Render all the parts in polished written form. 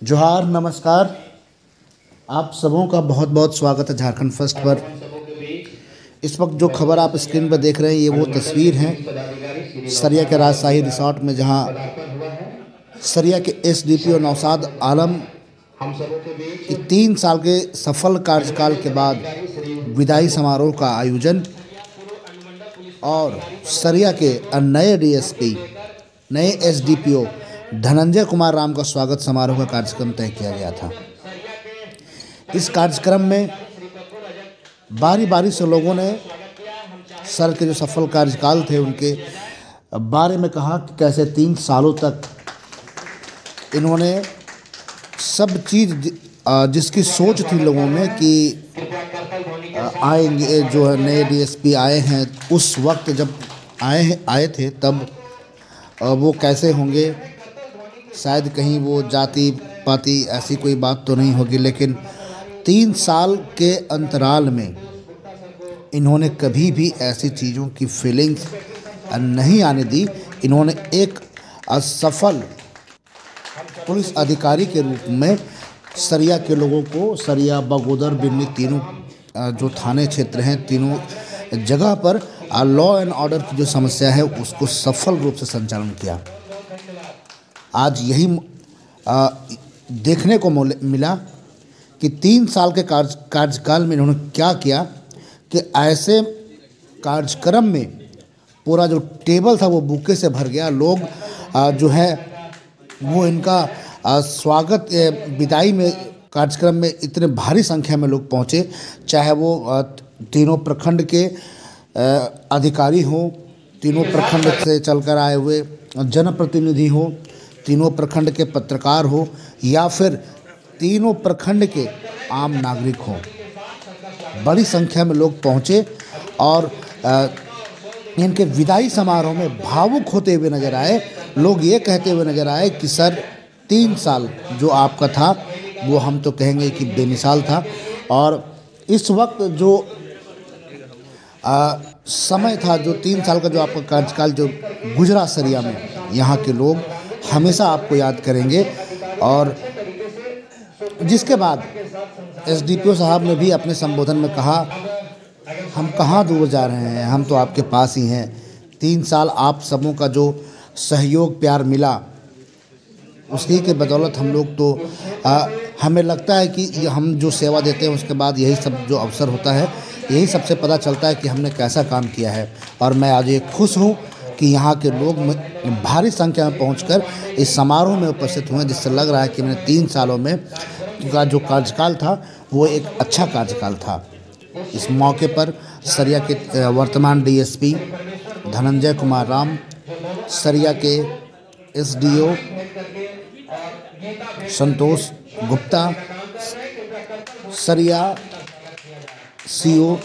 जोहार, नमस्कार। आप सबों का बहुत बहुत स्वागत है झारखंड फर्स्ट पर। इस वक्त जो खबर आप स्क्रीन पर देख रहे हैं ये वो तस्वीर है सरिया के राजशाही रिसोर्ट में, जहां सरिया के एसडीपीओ नौशाद आलम की 3 साल के सफल कार्यकाल के बाद विदाई समारोह का आयोजन और सरिया के नए डीएसपी, नए एसडीपीओ धनंजय कुमार राम का स्वागत समारोह का कार्यक्रम तय किया गया था। इस कार्यक्रम में बारी बारी से लोगों ने सर के जो सफल कार्यकाल थे उनके बारे में कहा कि कैसे 3 सालों तक इन्होंने सब चीज़ जिसकी सोच थी लोगों में कि आएंगे, जो है नए डीएसपी आए हैं, उस वक्त जब आए थे तब वो कैसे होंगे, शायद कहीं वो जाति पाति ऐसी कोई बात तो नहीं होगी, लेकिन 3 साल के अंतराल में इन्होंने कभी भी ऐसी चीज़ों की फीलिंग्स नहीं आने दी। इन्होंने एक असफल पुलिस अधिकारी के रूप में सरिया के लोगों को, सरिया, बगोदर, बिन्नी, तीनों जो थाने क्षेत्र हैं, तीनों जगह पर लॉ एंड ऑर्डर की जो समस्या है उसको सफल रूप से संचालन किया। आज यही देखने को मिला कि 3 साल के कार्यकाल में इन्होंने क्या किया कि ऐसे कार्यक्रम में पूरा जो टेबल था वो बुके से भर गया। लोग जो है वो इनका स्वागत विदाई में कार्यक्रम में इतने भारी संख्या में लोग पहुँचे, चाहे वो तीनों प्रखंड के अधिकारी हों, तीनों प्रखंड से चलकर आए हुए जनप्रतिनिधि हों, तीनों प्रखंड के पत्रकार हो, या फिर तीनों प्रखंड के आम नागरिक हों। बड़ी संख्या में लोग पहुँचे और इनके विदाई समारोह में भावुक होते हुए नजर आए। लोग ये कहते हुए नजर आए कि सर 3 साल जो आपका था वो हम तो कहेंगे कि बेमिसाल था, और इस वक्त जो समय था, जो 3 साल का जो आपका कार्यकाल जो गुजरा सरिया में, यहाँ के लोग हमेशा आपको याद करेंगे। और जिसके बाद एसडीपीओ साहब ने भी अपने संबोधन में कहा, हम कहाँ दूर जा रहे हैं, हम तो आपके पास ही हैं। 3 साल आप सबों का जो सहयोग प्यार मिला उसी के बदौलत हम लोग तो हमें लगता है कि हम जो सेवा देते हैं उसके बाद यही सब जो अवसर होता है, यही सबसे पता चलता है कि हमने कैसा काम किया है। और मैं आज ये खुश हूँ कि यहाँ के लोग भारी संख्या में पहुँचकर इस समारोह में उपस्थित हुए, जिससे लग रहा है कि मैंने 3 सालों में का जो कार्यकाल था वो एक अच्छा कार्यकाल था। इस मौके पर सरिया के वर्तमान डीएसपी धनंजय कुमार राम, सरिया के एसडीओ संतोष गुप्ता, सरिया सीओ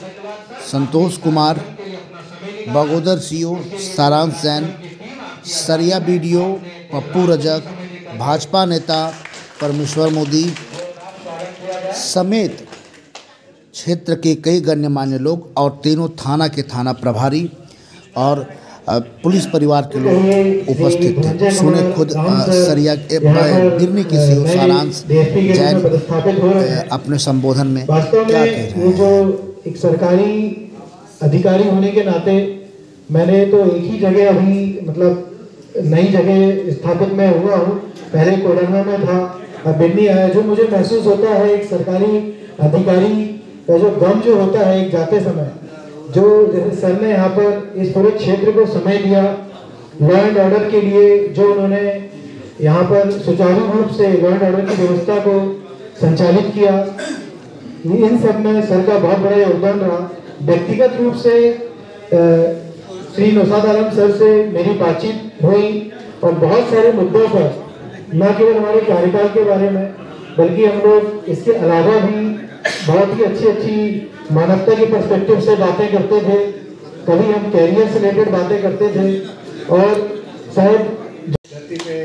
संतोष कुमार, बगोदर सीओ सारांश जैन, सरिया बीडीओ पप्पू रजक, भाजपा नेता परमेश्वर मोदी समेत क्षेत्र के कई गण्यमान्य लोग और तीनों थाना के थाना प्रभारी और पुलिस परिवार के लोग उपस्थित थे। सुने खुद सरिया के बिरनी के सीओ सारांश जैन अपने संबोधन में क्या कह रहे हैं। जो एक सरकारी अधिकारी होने के नाते मैंने तो एक ही जगह अभी मतलब नई जगह स्थापित में हुआ हूँ। पहले कोडरमा में था, अब बिन्नी आया। जो मुझे महसूस होता है एक सरकारी अधिकारी का जो गम जो होता है एक जाते समय, जो जैसे सर ने यहाँ पर इस पूरे क्षेत्र को समय दिया लॉ एंड ऑर्डर के लिए, जो उन्होंने यहाँ पर सुचारू रूप से लॉ एंड ऑर्डर की व्यवस्था को संचालित किया, इन सब में सर का बहुत बड़ा योगदान रहा। व्यक्तिगत रूप से श्री नौशाद आलम सर से मेरी बातचीत हुई और बहुत सारे मुद्दों पर, न केवल हमारे कार्यकाल के बारे में बल्कि हम लोग इसके अलावा भी बहुत ही अच्छी मानवता की पर्सपेक्टिव से बातें करते थे। कभी हम कैरियर से रिलेटेड बातें करते थे और शायद धरती पे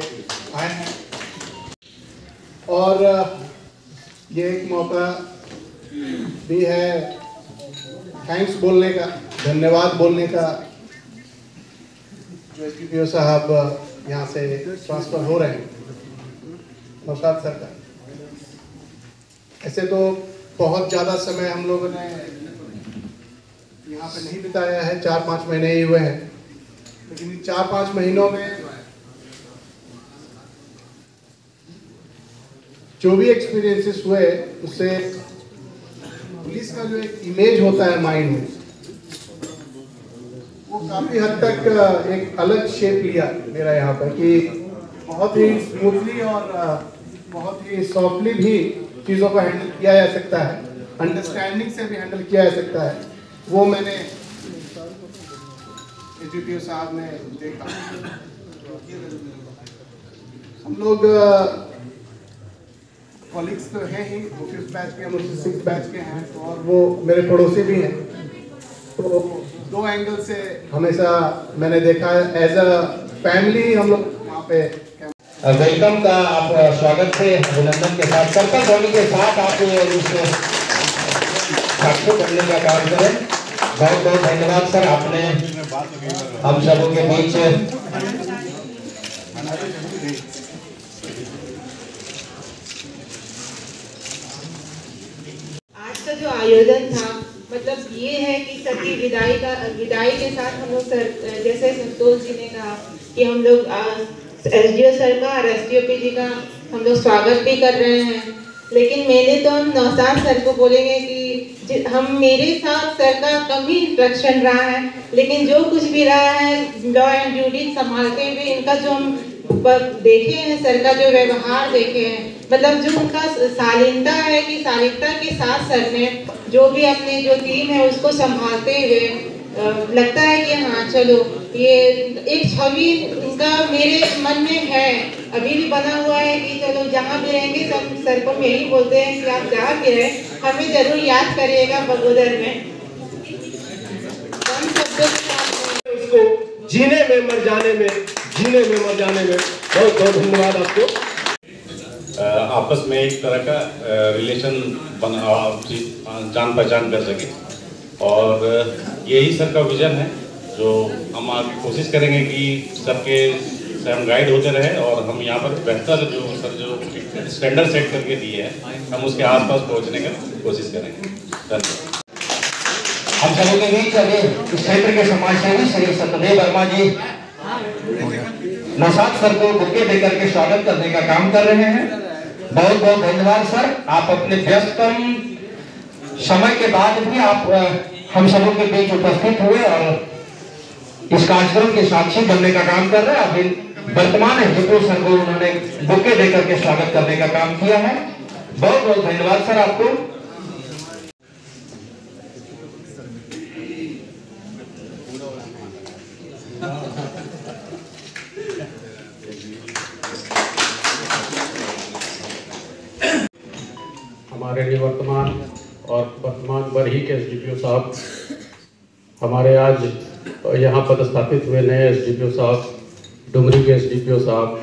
आए हैं। और ये एक मौका भी है थैंक्स बोलने का, धन्यवाद बोलने का। जो एसडीपीओ साहब यहाँ से ट्रांसफर हो रहे हैं, नौशाद सर का ऐसे तो बहुत ज़्यादा समय हम लोगों ने यहाँ पे नहीं बिताया है, 4-5 महीने ही हुए हैं, लेकिन इन 4-5 महीनों में जो भी एक्सपीरियंसेस हुए उससे पुलिस का जो एक इमेज होता है माइंड में, वो काफ़ी हद तक एक अलग शेप लिया मेरा यहाँ पर, कि बहुत ही स्मूथली और बहुत ही सॉफ्टली भी चीज़ों को हैंडल किया जा सकता है, अंडरस्टैंडिंग से भी हैंडल किया जा सकता है। वो मैंने एसडीपीओ साहब ने देखा। हम लोग कॉलिग्स तो हैं ही, वो 5th बैच के, मुझसे 6th बैच के हैं, तो और वो मेरे पड़ोसी भी हैं। तो 2 एंगल से हमेशा मैंने देखा है, एज अ फैमिली हम लोग वहाँ पे वेलकम का आप स्वागत से अभिनंदन के साथ कर्तव्य ध्वनि के साथ आप इस साक्ष्य करने का काम करें। बहुत बहुत धन्यवाद सर, आपने हम सबों के बीच आज का जो आयोजन था, मतलब ये है कि सबकी विदाई के साथ हम लोग सर, जैसे संतोष जी ने कहा कि हम लोग एसडीओ सर का और एसडीओपी जी का हम लोग स्वागत भी कर रहे हैं, लेकिन मैंने तो हम नौशाद सर को बोलेंगे कि हम मेरे साथ सर का कम ही इंस्ट्रक्शन रहा है, लेकिन जो कुछ भी रहा है लॉ एंड ड्यूटी संभालते हुए इनका जो हम देखे हैं, सर का जो व्यवहार देखे हैं, मतलब जो उनका शालीनता है कि शालीनता के साथ सर ने जो भी अपनी जो टीम है उसको संभालते हुए लगता है कि हाँ चलो, ये एक छवि उनका मेरे मन में है, अभी भी बना हुआ है कि चलो जहाँ भी रहेंगे सब सर को हम यही बोलते हैं कि आप जहाँ भी रहे हमें जरूर याद करिएगा बगोदर में। उसको जीने में मर जाने में बहुत बहुत धन्यवाद आपको। आपस में एक तरह का रिलेशन जान पहचान कर सके, और यही सर का विजन है, जो हम आगे कोशिश करेंगे कि सबके से हम गाइड होते रहे और हम यहाँ पर बेहतर जो सर जो स्टैंडर्ड सेट करके दिए हैं हम उसके आसपास पहुँचने का कोशिश करेंगे। धन्यवाद। हम सबों के बीच अभी इस क्षेत्र के समाजसेवी श्री सत्यदेव वर्मा जी नौशाद सर को बुके देकर के स्वागत करने का काम कर रहे हैं। बहुत बहुत धन्यवाद सर, आप अपने व्यस्ततम समय के बाद भी आप हम सबों के बीच उपस्थित हुए और इस कार्यक्रम के साक्षी बनने का काम कर रहे हैं। अभी वर्तमान एसडीपीओ सर को उन्होंने बुके देकर के स्वागत करने का काम किया है। बहुत बहुत धन्यवाद सर आपको। हमारे निवर्तमान और वर्तमान बरही के एसडीपीओ साहब, हमारे आज यहाँ पदस्थापित हुए नए एसडीपीओ साहब, डुमरी के एसडीपीओ साहब,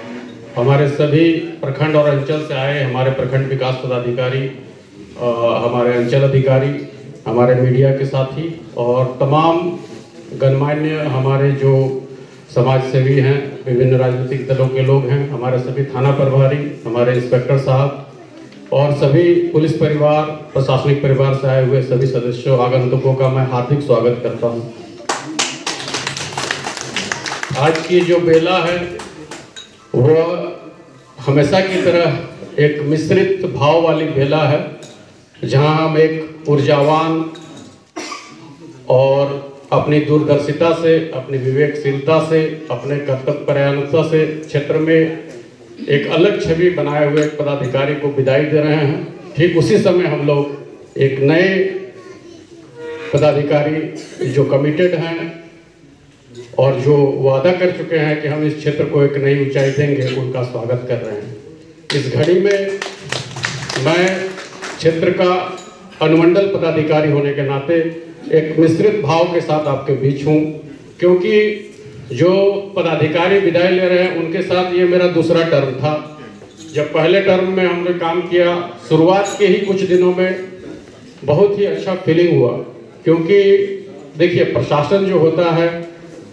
हमारे सभी प्रखंड और अंचल से आए हमारे प्रखंड विकास पदाधिकारी, हमारे अंचल अधिकारी, हमारे मीडिया के साथी और तमाम गणमान्य हमारे जो समाज सेवी हैं, विभिन्न राजनीतिक दलों के लोग हैं, हमारे सभी थाना प्रभारी, हमारे इंस्पेक्टर साहब और सभी पुलिस परिवार, प्रशासनिक परिवार से आए हुए सभी सदस्यों आगंतुकों का मैं हार्दिक स्वागत करता हूं। आज की जो बेला है वह हमेशा की तरह एक मिश्रित भाव वाली बेला है, जहां हम एक ऊर्जावान और अपनी दूरदर्शिता से, अपनी विवेकशीलता से, अपने कर्तव्यपरायणता से क्षेत्र में एक अलग छवि बनाए हुए एक पदाधिकारी को विदाई दे रहे हैं। ठीक उसी समय हम लोग एक नए पदाधिकारी जो कमिटेड हैं और जो वादा कर चुके हैं कि हम इस क्षेत्र को एक नई ऊंचाई देंगे, उनका स्वागत कर रहे हैं। इस घड़ी में मैं क्षेत्र का अनुमंडल पदाधिकारी होने के नाते एक मिश्रित भाव के साथ आपके बीच हूँ, क्योंकि जो पदाधिकारी विदाई ले रहे हैं उनके साथ ये मेरा दूसरा टर्म था। जब पहले टर्म में हमने काम किया, शुरुआत के ही कुछ दिनों में बहुत ही अच्छा फीलिंग हुआ, क्योंकि देखिए प्रशासन जो होता है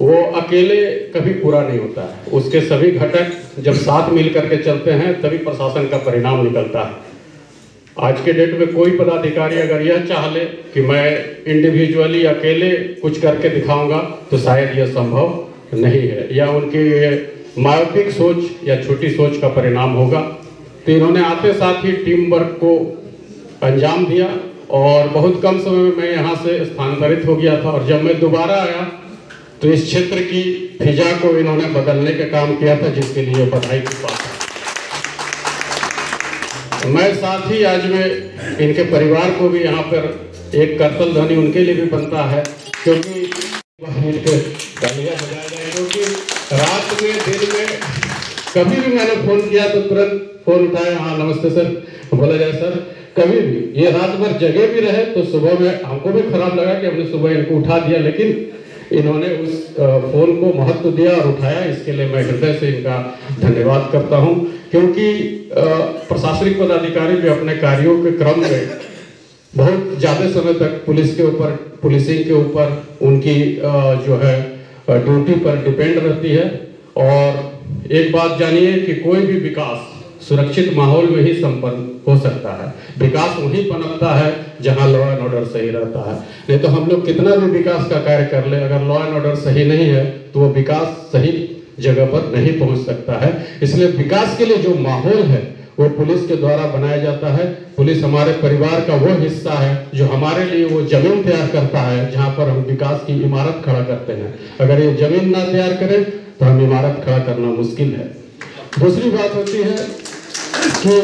वो अकेले कभी पूरा नहीं होता है, उसके सभी घटक जब साथ मिल करके चलते हैं तभी प्रशासन का परिणाम निकलता है। आज के डेट में कोई पदाधिकारी अगर यह चाह ले कि मैं इंडिविजुअली अकेले कुछ करके दिखाऊंगा तो शायद यह संभव नहीं है, या उनकी मायोपिक सोच या छोटी सोच का परिणाम होगा। तो इन्होंने आते साथ ही टीम वर्क को अंजाम दिया और बहुत कम समय में मैं यहाँ से स्थानांतरित हो गया था, और जब मैं दोबारा आया तो इस क्षेत्र की फिजा को इन्होंने बदलने का काम किया था, जिसके लिए बधाई की बात है। मैं साथ ही आज में इनके परिवार को भी यहाँ पर एक करतल ध्वनि उनके लिए भी बनता है, क्योंकि क्योंकि रात में दिन में कभी भी मैंने फोन किया तो तुरंत फोन उठाया, हाँ नमस्ते सर, बोला जाए सर। कभी भी ये रात भर जगे भी रहे तो सुबह में हमको भी खराब लगा कि हमने सुबह इनको उठा दिया, लेकिन इन्होंने उस फोन को महत्व दिया और उठाया। इसके लिए मैं हृदय से इनका धन्यवाद करता हूं, क्योंकि प्रशासनिक पदाधिकारी भी अपने कार्यों के क्रम में बहुत ज़्यादा समय तक पुलिस के ऊपर, पुलिसिंग के ऊपर, उनकी जो है ड्यूटी पर डिपेंड रहती है। और एक बात जानिए कि कोई भी विकास सुरक्षित माहौल में ही संपन्न हो सकता है। विकास वहीं पनपता है जहां लॉ एंड ऑर्डर सही रहता है। नहीं तो हम लोग कितना भी विकास का कार्य कर ले, अगर लॉ एंड ऑर्डर सही नहीं है तो वो विकास सही जगह पर नहीं पहुंच सकता है। इसलिए विकास के लिए जो माहौल है वो पुलिस के द्वारा बनाया जाता है। पुलिस हमारे परिवार का वो हिस्सा है जो हमारे लिए वो जमीन तैयार करता है जहाँ पर हम विकास की इमारत खड़ा करते हैं। अगर ये जमीन ना तैयार करें तो हम इमारत खड़ा करना मुश्किल है। दूसरी बात होती है कि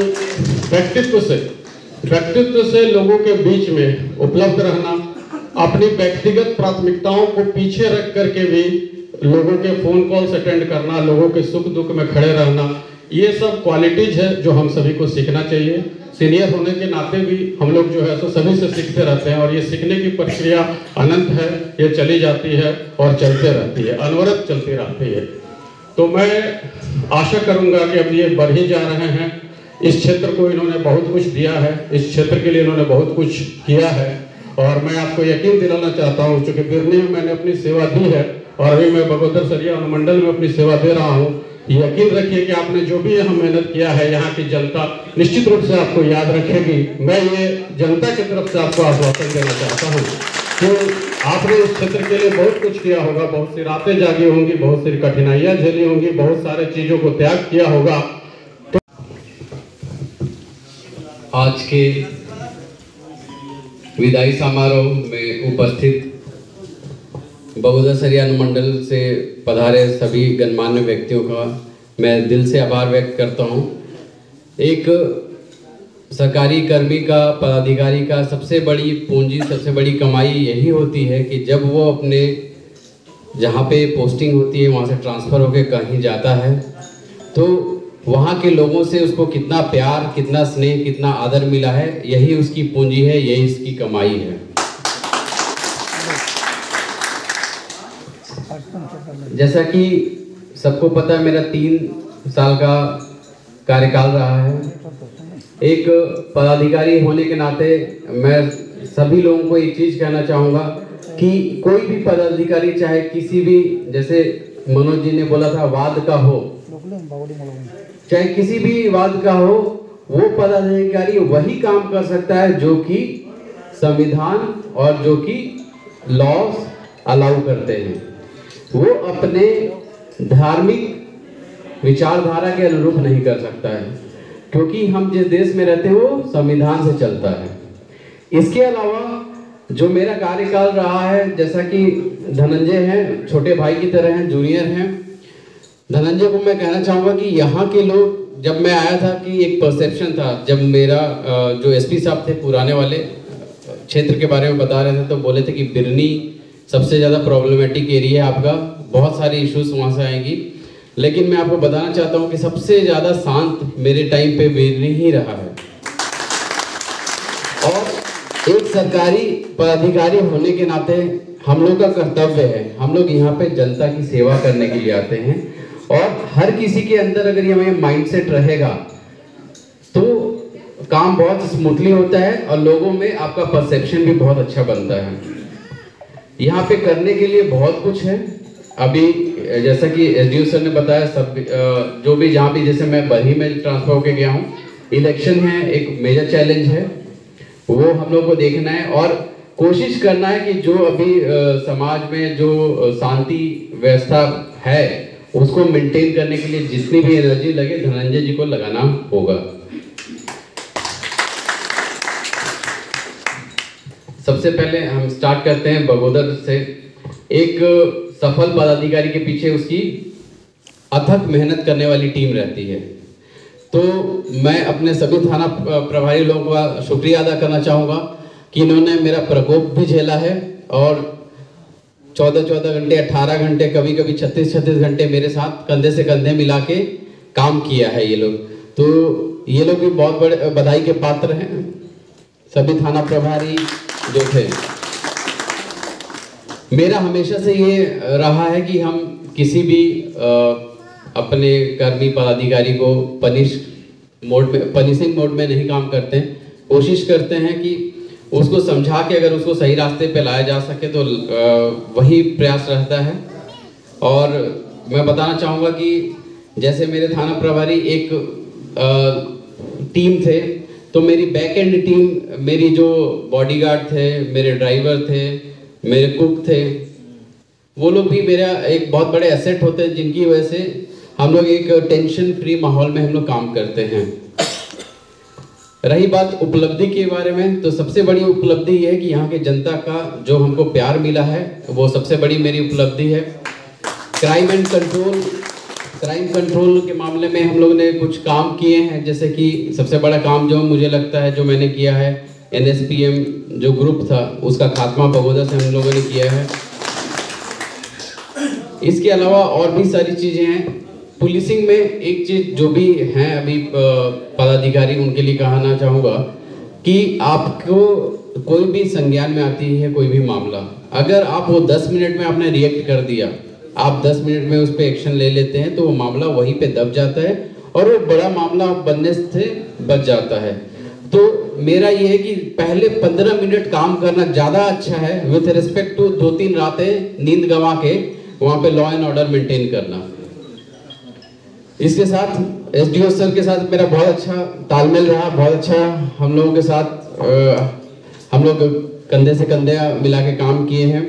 व्यक्तित्व से लोगों के बीच में उपलब्ध रहना, अपनी व्यक्तिगत प्राथमिकताओं को पीछे रख करके भी लोगों के फोन कॉल्स अटेंड करना, लोगों के सुख दुख में खड़े रहना, ये सब क्वालिटीज है जो हम सभी को सीखना चाहिए। सीनियर होने के नाते भी हम लोग जो है सो सभी से सीखते रहते हैं, और ये सीखने की प्रक्रिया अनंत है, ये चली जाती है और चलते रहती है, अनवरत चलती रहती है। तो मैं आशा करूंगा कि अब ये बढ़ ही जा रहे हैं। इस क्षेत्र को इन्होंने बहुत कुछ दिया है, इस क्षेत्र के लिए इन्होंने बहुत कुछ किया है, और मैं आपको यकीन दिलाना चाहता हूँ, चूँकि बिरनी में मैंने अपनी सेवा दी है और अभी मैं बगोदर सरिया अनुमंडल में अपनी सेवा दे रहा हूँ। यकीन रखिए कि आपने जो भी यहाँ मेहनत किया है, यहाँ की जनता निश्चित रूप से आपको याद रखेगी। मैं ये जनता की तरफ से आपको आश्वासन देना चाहता हूँ कि आपने इस क्षेत्र के लिए बहुत कुछ किया होगा, बहुत सी रातें जागी होंगी, बहुत सी कठिनाइयाँ झेली होंगी, बहुत सारे चीज़ों को त्याग किया होगा। तो आज के विदाई समारोह में उपस्थित बगोदर सरिया अनुमंडल से पधारे सभी गणमान्य व्यक्तियों का मैं दिल से आभार व्यक्त करता हूं। एक सरकारी कर्मी का, पदाधिकारी का सबसे बड़ी पूंजी, सबसे बड़ी कमाई यही होती है कि जब वो अपने जहाँ पे पोस्टिंग होती है वहाँ से ट्रांसफ़र होकर कहीं जाता है तो वहाँ के लोगों से उसको कितना प्यार, कितना स्नेह, कितना आदर मिला है, यही उसकी पूंजी है, यही इसकी कमाई है। जैसा कि सबको पता है, मेरा 3 साल का कार्यकाल रहा है। एक पदाधिकारी होने के नाते मैं सभी लोगों को एक चीज़ कहना चाहूँगा कि कोई भी पदाधिकारी, चाहे किसी भी, जैसे मनोज जी ने बोला था, वाद का हो, चाहे किसी भी वाद का हो, वो पदाधिकारी वही काम कर सकता है जो कि संविधान और जो कि लॉज अलाउ करते हैं। वो अपने धार्मिक विचारधारा के अनुरूप नहीं कर सकता है, क्योंकि हम जिस देश में रहते हैं वो संविधान से चलता है। इसके अलावा जो मेरा कार्यकाल रहा है, जैसा कि धनंजय हैं, छोटे भाई की तरह हैं, जूनियर हैं, धनंजय को मैं कहना चाहूँगा कि यहाँ के लोग, जब मैं आया था कि एक परसेप्शन था, जब मेरा जो एसपी साहब थे पुराने वाले क्षेत्र के बारे में बता रहे थे तो बोले थे कि बिरनी सबसे ज़्यादा प्रॉब्लमेटिक एरिया है आपका, बहुत सारी इश्यूज वहाँ से आएंगी। लेकिन मैं आपको बताना चाहता हूँ कि सबसे ज़्यादा शांत मेरे टाइम पे बिरनी ही रहा है। और एक सरकारी पदाधिकारी होने के नाते हम लोग का कर्तव्य है, हम लोग यहाँ पे जनता की सेवा करने के लिए आते हैं, और हर किसी के अंदर अगर ये माइंडसेट रहेगा तो काम बहुत स्मूथली होता है और लोगों में आपका परसेप्शन भी बहुत अच्छा बनता है। यहाँ पे करने के लिए बहुत कुछ है। अभी जैसा कि एसडीओ सर ने बताया, सब जो भी जहाँ भी, जैसे मैं बरही में ट्रांसफर होके गया हूँ इलेक्शन है, एक मेजर चैलेंज है, वो हम लोग को देखना है और कोशिश करना है कि जो अभी समाज में जो शांति व्यवस्था है उसको मेंटेन करने के लिए जितनी भी एनर्जी लगे धनंजय जी को लगाना होगा। सबसे पहले हम स्टार्ट करते हैं बगोदर से। एक सफल पदाधिकारी के पीछे उसकी अथक मेहनत करने वाली टीम रहती है। तो मैं अपने सभी थाना प्रभारी लोगों का शुक्रिया अदा करना चाहूँगा कि इन्होंने मेरा प्रकोप भी झेला है और 14-14 घंटे, 18 घंटे, कभी कभी 36-36 घंटे मेरे साथ कंधे से कंधे मिला के काम किया है ये लोग। तो ये लोग भी बहुत बड़े बधाई के पात्र हैं, सभी थाना प्रभारी जो थे। मेरा हमेशा से ये रहा है कि हम किसी भी अपने कर्मी पदाधिकारी को पनिशिंग मोड में नहीं काम करते हैं। कोशिश करते हैं कि उसको समझा के अगर उसको सही रास्ते पे लाया जा सके तो वही प्रयास रहता है। और मैं बताना चाहूँगा कि जैसे मेरे थाना प्रभारी एक टीम थे, तो मेरी बैक एंड टीम, मेरी जो बॉडीगार्ड थे, मेरे ड्राइवर थे, मेरे कुक थे, वो लोग भी मेरा एक बहुत बड़े एसेट होते हैं, जिनकी वजह से हम लोग एक टेंशन फ्री माहौल में हम लोग काम करते हैं। रही बात उपलब्धि के बारे में, तो सबसे बड़ी उपलब्धि ये है कि यहाँ के जनता का जो हमको प्यार मिला है वो सबसे बड़ी मेरी उपलब्धि है। क्राइम कंट्रोल के मामले में हम लोग ने कुछ काम किए हैं, जैसे कि सबसे बड़ा काम जो मुझे लगता है जो मैंने किया है, NSPM जो ग्रुप था उसका खात्मा बगोदर से हम लोगों ने किया है। इसके अलावा और भी सारी चीज़ें हैं। पुलिसिंग में एक चीज़ जो भी हैं अभी पदाधिकारी, उनके लिए कहना चाहूँगा कि आपको कोई भी संज्ञान में आती है कोई भी मामला, अगर आप वो 10 मिनट में आपने रिएक्ट कर दिया, आप 10 मिनट में उस पर एक्शन ले लेते हैं, तो वो मामला वहीं पे दब जाता है और वो बड़ा मामला बनने से बच जाता है। तो मेरा ये है कि पहले 15 मिनट काम करना ज़्यादा अच्छा है, विथ रिस्पेक्ट टू 2-3 रातें नींद गंवा के वहाँ पे लॉ एंड ऑर्डर मेंटेन करना। इसके साथ SDO सर के साथ मेरा बहुत अच्छा तालमेल रहा, बहुत अच्छा हम लोगों के साथ हम लोग कंधे से कंधे मिला के काम किए हैं।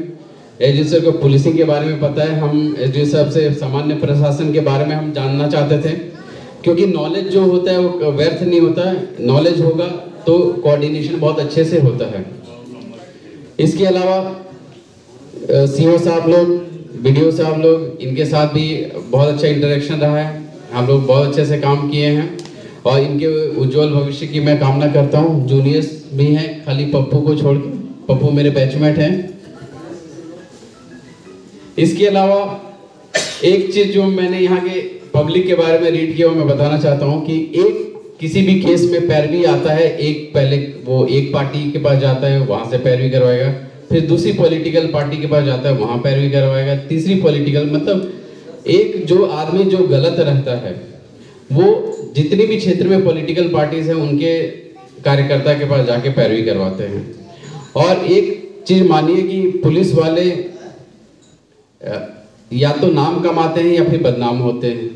SDO सर को पुलिसिंग के बारे में पता है, हम SDO साहब से सामान्य प्रशासन के बारे में हम जानना चाहते थे, क्योंकि नॉलेज जो होता है वो व्यर्थ नहीं होता है, नॉलेज होगा तो कोऑर्डिनेशन बहुत अच्छे से होता है। इसके अलावा CO साहब लोग, BDO साहब लोग, इनके साथ भी बहुत अच्छा इंटरेक्शन रहा है, हम लोग बहुत अच्छे से काम किए हैं और इनके उज्जवल भविष्य की मैं कामना करता हूँ। जूनियर्स भी हैं, खाली पप्पू को छोड़ के, पप्पू मेरे बैचमेट हैं। इसके अलावा एक चीज़ जो मैंने यहाँ के पब्लिक के बारे में रीड किया वो मैं बताना चाहता हूँ कि एक किसी भी केस में पैरवी आता है, एक पहले वो एक पार्टी के पास जाता है, वहाँ से पैरवी करवाएगा, फिर दूसरी पॉलिटिकल पार्टी के पास जाता है, वहाँ पैरवी करवाएगा, तीसरी पॉलिटिकल, मतलब एक जो आदमी जो गलत रहता है वो जितनी भी क्षेत्र में पॉलिटिकल पार्टीज हैं उनके कार्यकर्ता के पास जाके पैरवी करवाते हैं। और एक चीज़ मानिए कि पुलिस वाले या तो नाम कमाते हैं या फिर बदनाम होते हैं।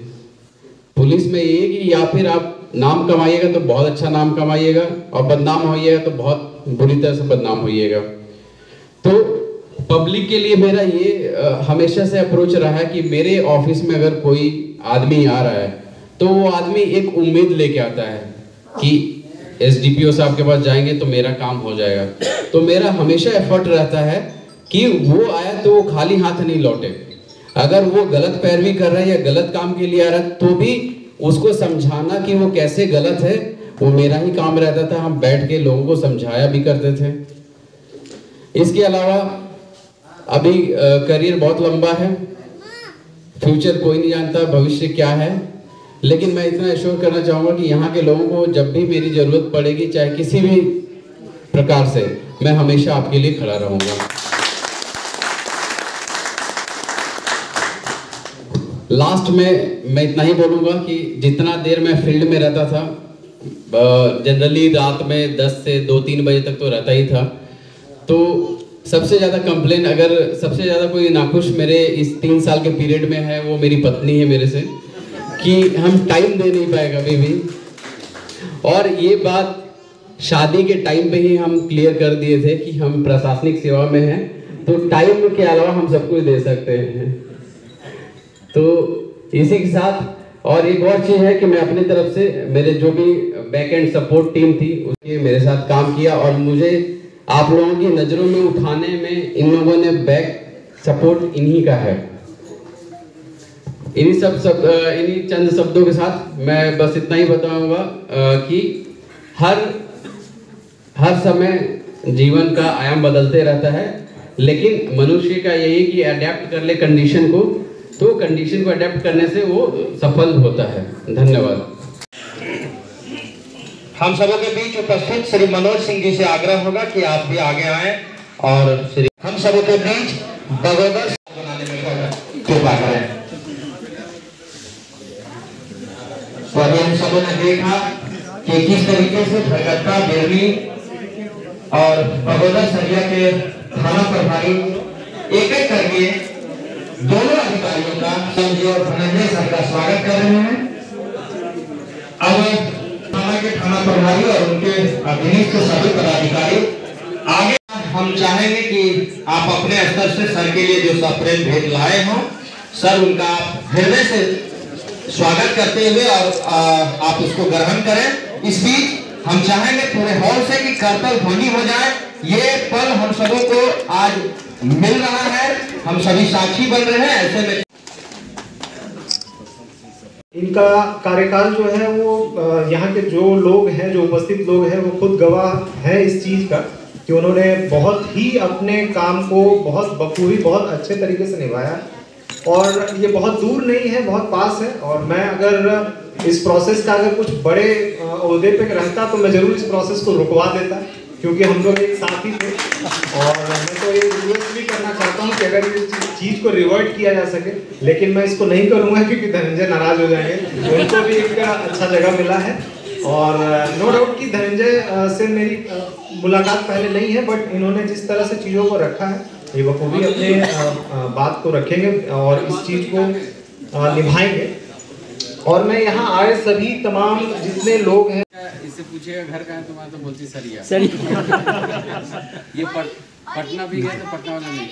पुलिस में ये है कि या फिर आप नाम कमाइएगा तो बहुत अच्छा नाम कमाइएगा और बदनाम होइएगा तो बहुत बुरी तरह से बदनाम होइएगा। तो पब्लिक के लिए मेरा ये हमेशा से अप्रोच रहा है कि मेरे ऑफिस में अगर कोई आदमी आ रहा है तो वो आदमी एक उम्मीद लेके आता है कि SDPO साहब के पास जाएंगे तो मेरा काम हो जाएगा। तो मेरा हमेशा एफर्ट रहता है कि वो आया तो वो खाली हाथ नहीं लौटे। अगर वो गलत पैरवी कर रहा है या गलत काम के लिए आ रहा है तो भी उसको समझाना कि वो कैसे गलत है, वो मेरा ही काम रहता था। हम बैठ के लोगों को समझाया भी करते थे। इसके अलावा अभी करियर बहुत लंबा है, फ्यूचर कोई नहीं जानता भविष्य क्या है, लेकिन मैं इतना एश्योर करना चाहूँगा कि यहाँ के लोगों को जब भी मेरी ज़रूरत पड़ेगी, चाहे किसी भी प्रकार से, मैं हमेशा आपके लिए खड़ा रहूँगा। लास्ट में मैं इतना ही बोलूँगा कि जितना देर मैं फील्ड में रहता था, जनरली रात में 10 से 2-3 बजे तक तो रहता ही था, तो सबसे ज़्यादा कंप्लेन, अगर सबसे ज़्यादा कोई नाखुश मेरे इस 3 साल के पीरियड में है वो मेरी पत्नी है मेरे से, कि हम टाइम दे नहीं पाए कभी भी। और ये बात शादी के टाइम पे ही हम क्लियर कर दिए थे कि हम प्रशासनिक सेवा में हैं, तो टाइम के अलावा हम सब कुछ दे सकते हैं। तो इसी के साथ और एक और चीज़ है कि मैं अपनी तरफ से मेरे जो भी बैक एंड सपोर्ट टीम थी उसके मेरे साथ काम किया, और मुझे आप लोगों की नज़रों में उठाने में इन लोगों ने बैक सपोर्ट इन्हीं का है। इन्हीं चंद शब्दों के साथ मैं बस इतना ही बताऊंगा कि हर समय जीवन का आयाम बदलते रहता है, लेकिन मनुष्य का यही कि अडेप्ट कर ले कंडीशन को, तो कंडीशन को अडेप्ट करने से वो सफल होता है। धन्यवाद। हम सबों के बीच उपस्थित श्री मनोज सिंह जी से आग्रह होगा कि आप भी आगे आएं और श्री हम सबों के बीच बगोदर बनाने में कृपा करें। तो अभी हम सबों ने देखा कि किस तरीके से भगता बिरनी और बगोदर सरिया के थाना प्रभारी एक एक करके दोनों अधिकारियों का संजय और धनंजय सर का स्वागत कर रहे हैं। अब थाना के थाना प्रभारी और उनके अधीनस्थ सभी पदाधिकारी आगे, हम चाहेंगे कि आप अपने स्तर से सर के लिए जो सप्रेम भेंट लाए हो, सर उनका हृदय से स्वागत करते हुए और आप उसको ग्रहण करें। इस बीच हम चाहेंगे पूरे हॉल से कि करतल ध्वनि हो जाए। ये पल हम सबों को आज मिल रहा है, हम सभी साक्षी बन रहे हैं। ऐसे में इनका कार्यकाल जो है वो यहाँ के जो लोग हैं, जो उपस्थित लोग हैं, वो खुद गवाह है इस चीज़ का कि उन्होंने बहुत ही अपने काम को बहुत बखूबी, बहुत अच्छे तरीके से निभाया। और ये बहुत दूर नहीं है, बहुत पास है। और मैं अगर इस प्रोसेस का अगर कुछ बड़े ओहदे पे रहता तो मैं ज़रूर इस प्रोसेस को रुकवा देता, क्योंकि हम लोग एक साथ ही थे। और मैं तो ये रिक्वेस्ट भी करना चाहता हूँ कि अगर इस चीज़ को रिवर्ट किया जा सके, लेकिन मैं इसको नहीं करूँगा क्योंकि धनंजय नाराज हो जाएंगे। उनको भी एक अच्छा जगह मिला है। और नो डाउट कि धनंजय से मेरी मुलाकात पहले नहीं है, बट इन्होंने जिस तरह से चीज़ों को रखा है, ये बखूबी अपने बात को रखेंगे और इस चीज़ को निभाएंगे। और मैं यहाँ आए सभी तमाम जितने लोग हैं, इससे पूछिएगा घर का है तुम्हारा, तो बोलती सरिया। ये पटना भी गए तो पटना वाला नहीं।